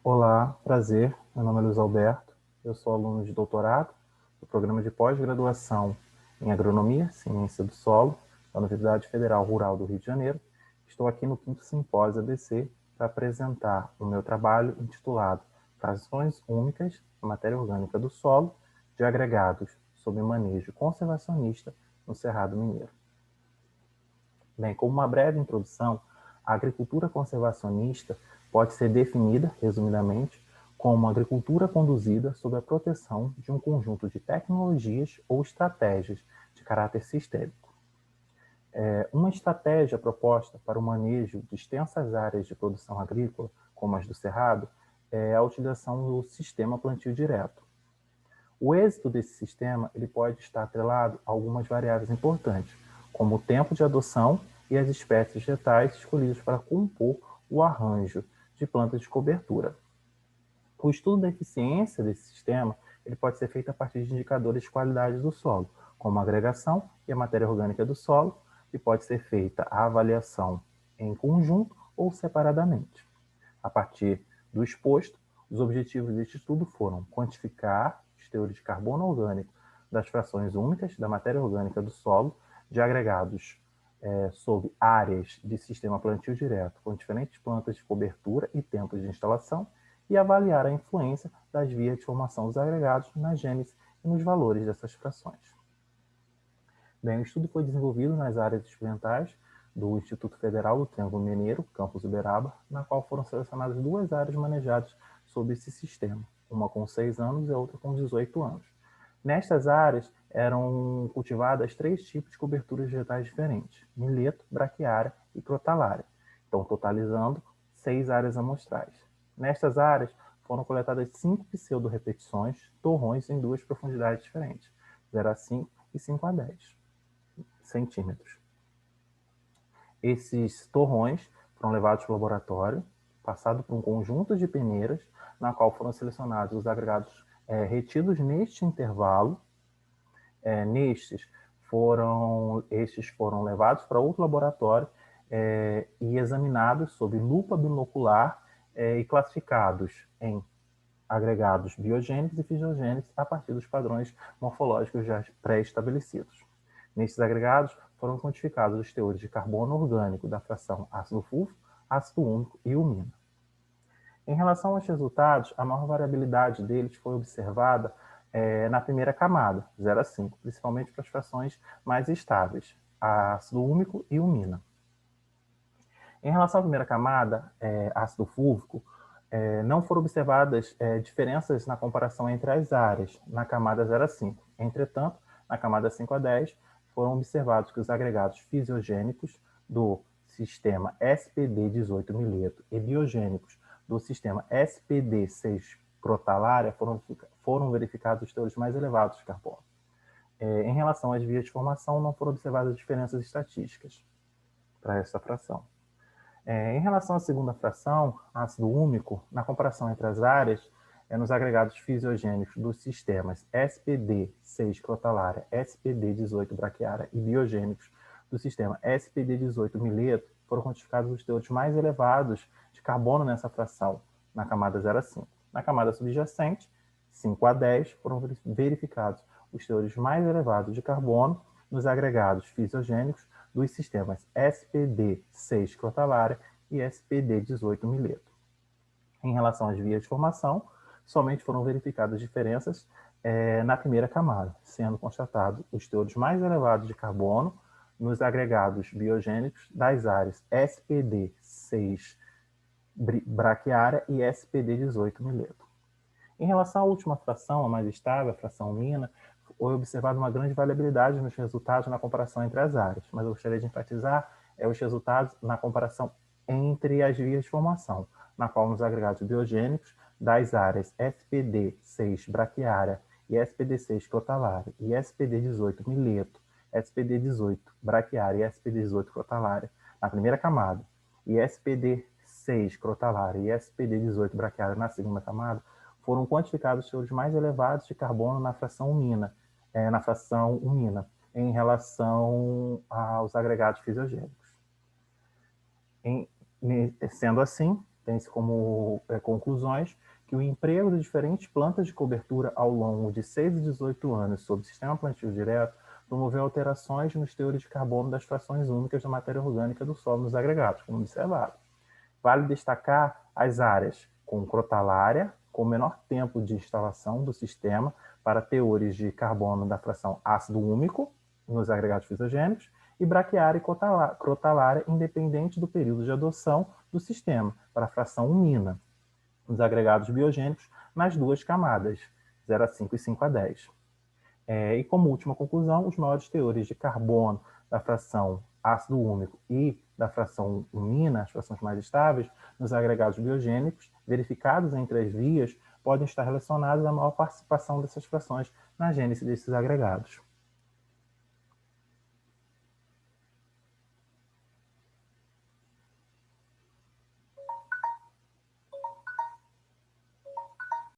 Olá, prazer. Meu nome é Luiz Alberto. Eu sou aluno de doutorado do programa de pós-graduação em Agronomia, Ciência do Solo, da Universidade Federal Rural do Rio de Janeiro. Estou aqui no 5º Simpósio ABC para apresentar o meu trabalho intitulado Frações Úmicas da Matéria Orgânica do Solo de Agregados sob manejo conservacionista no Cerrado Mineiro. Bem, como uma breve introdução, a agricultura conservacionista pode ser definida, resumidamente, como uma agricultura conduzida sob a proteção de um conjunto de tecnologias ou estratégias de caráter sistêmico. Uma estratégia proposta para o manejo de extensas áreas de produção agrícola, como as do Cerrado, é a utilização do sistema plantio direto. O êxito desse sistema ele pode estar atrelado a algumas variáveis importantes, como o tempo de adoção e as espécies vegetais escolhidas para compor o arranjo de plantas de cobertura. O estudo da eficiência desse sistema ele pode ser feito a partir de indicadores de qualidade do solo, como a agregação e a matéria orgânica do solo, e pode ser feita a avaliação em conjunto ou separadamente. A partir do exposto, os objetivos deste estudo foram quantificar os teores de carbono orgânico das frações úmicas da matéria orgânica do solo de agregados sob áreas de sistema plantio direto com diferentes plantas de cobertura e tempos de instalação e avaliar a influência das vias de formação dos agregados na gênese e nos valores dessas frações. Bem, o estudo foi desenvolvido nas áreas experimentais do Instituto Federal do Triângulo Mineiro, campus Uberaba, na qual foram selecionadas 2 áreas manejadas sob esse sistema, uma com 6 anos e a outra com 18 anos. Nestas áreas eram cultivadas 3 tipos de coberturas vegetais diferentes, mileto, braquiária e crotalária, então totalizando 6 áreas amostrais. Nestas áreas foram coletadas 5 pseudo-repetições, torrões em 2 profundidades diferentes, 0 a 5 e 5 a 10 centímetros. Esses torrões foram levados para o laboratório, passado por um conjunto de peneiras, na qual foram selecionados os agregados retidos neste intervalo. Estes foram levados para outro laboratório e examinados sob lupa binocular e classificados em agregados biogênicos e fisiogênicos a partir dos padrões morfológicos já pré-estabelecidos. Nesses agregados foram quantificados os teores de carbono orgânico da fração ácido fúlvico, ácido úmico e umina. Em relação aos resultados, a maior variabilidade deles foi observada na primeira camada, 0 a 5, principalmente para as frações mais estáveis, ácido úmico e umina. Em relação à primeira camada, ácido fúlvico, não foram observadas diferenças na comparação entre as áreas, na camada 0 a 5. Entretanto, na camada 5 a 10, foram observados que os agregados fisiogênicos do sistema SPD18 mileto e biogênicos do sistema SPD6 crotalária foram verificados os teores mais elevados de carbono. Em relação às vias de formação, não foram observadas diferenças estatísticas para essa fração. Em relação à segunda fração, ácido úmico, na comparação entre as áreas, nos agregados fisiogênicos dos sistemas SPD6 crotalária, SPD18 braquiária e biogênicos do sistema SPD18 mileto, foram quantificados os teores mais elevados de carbono nessa fração, na camada 0 a 5. Na camada subjacente, 5 a 10, foram verificados os teores mais elevados de carbono nos agregados fisiogênicos dos sistemas SPD6 crotalária e SPD18 mileto. Em relação às vias de formação, somente foram verificadas diferenças na primeira camada, sendo constatados os teores mais elevados de carbono nos agregados biogênicos das áreas SPD6 braquiária e SPD18 mileto. Em relação à última fração, a mais estável, a fração umina, foi observada uma grande variabilidade nos resultados na comparação entre as áreas, mas eu gostaria de enfatizar os resultados na comparação entre as vias de formação, na qual nos agregados biogênicos das áreas SPD6 braquiária e SPD6 crotalária e SPD18 mileto, SPD18 braquiária e SPD18 crotalária na primeira camada e SPD6 crotalária e SPD18 braquiária na segunda camada, foram quantificados os teores mais elevados de carbono na fração umina, em relação aos agregados fisiogênicos. Sendo assim, tem-se como conclusões que o emprego de diferentes plantas de cobertura ao longo de 6 e 18 anos sob sistema plantio direto promoveu alterações nos teores de carbono das frações úmicas da matéria orgânica do solo nos agregados, como observado. Vale destacar as áreas com crotalária, com menor tempo de instalação do sistema para teores de carbono da fração ácido úmico nos agregados fisiogênicos, e braquiária e crotalária independente do período de adoção do sistema para a fração umina nos agregados biogênicos nas duas camadas, 0 a 5 e 5 a 10. E como última conclusão, os maiores teores de carbono da fração ácido úmico e da fração umina, as frações mais estáveis, nos agregados biogênicos, verificados entre as vias, podem estar relacionados à maior participação dessas frações na gênese desses agregados.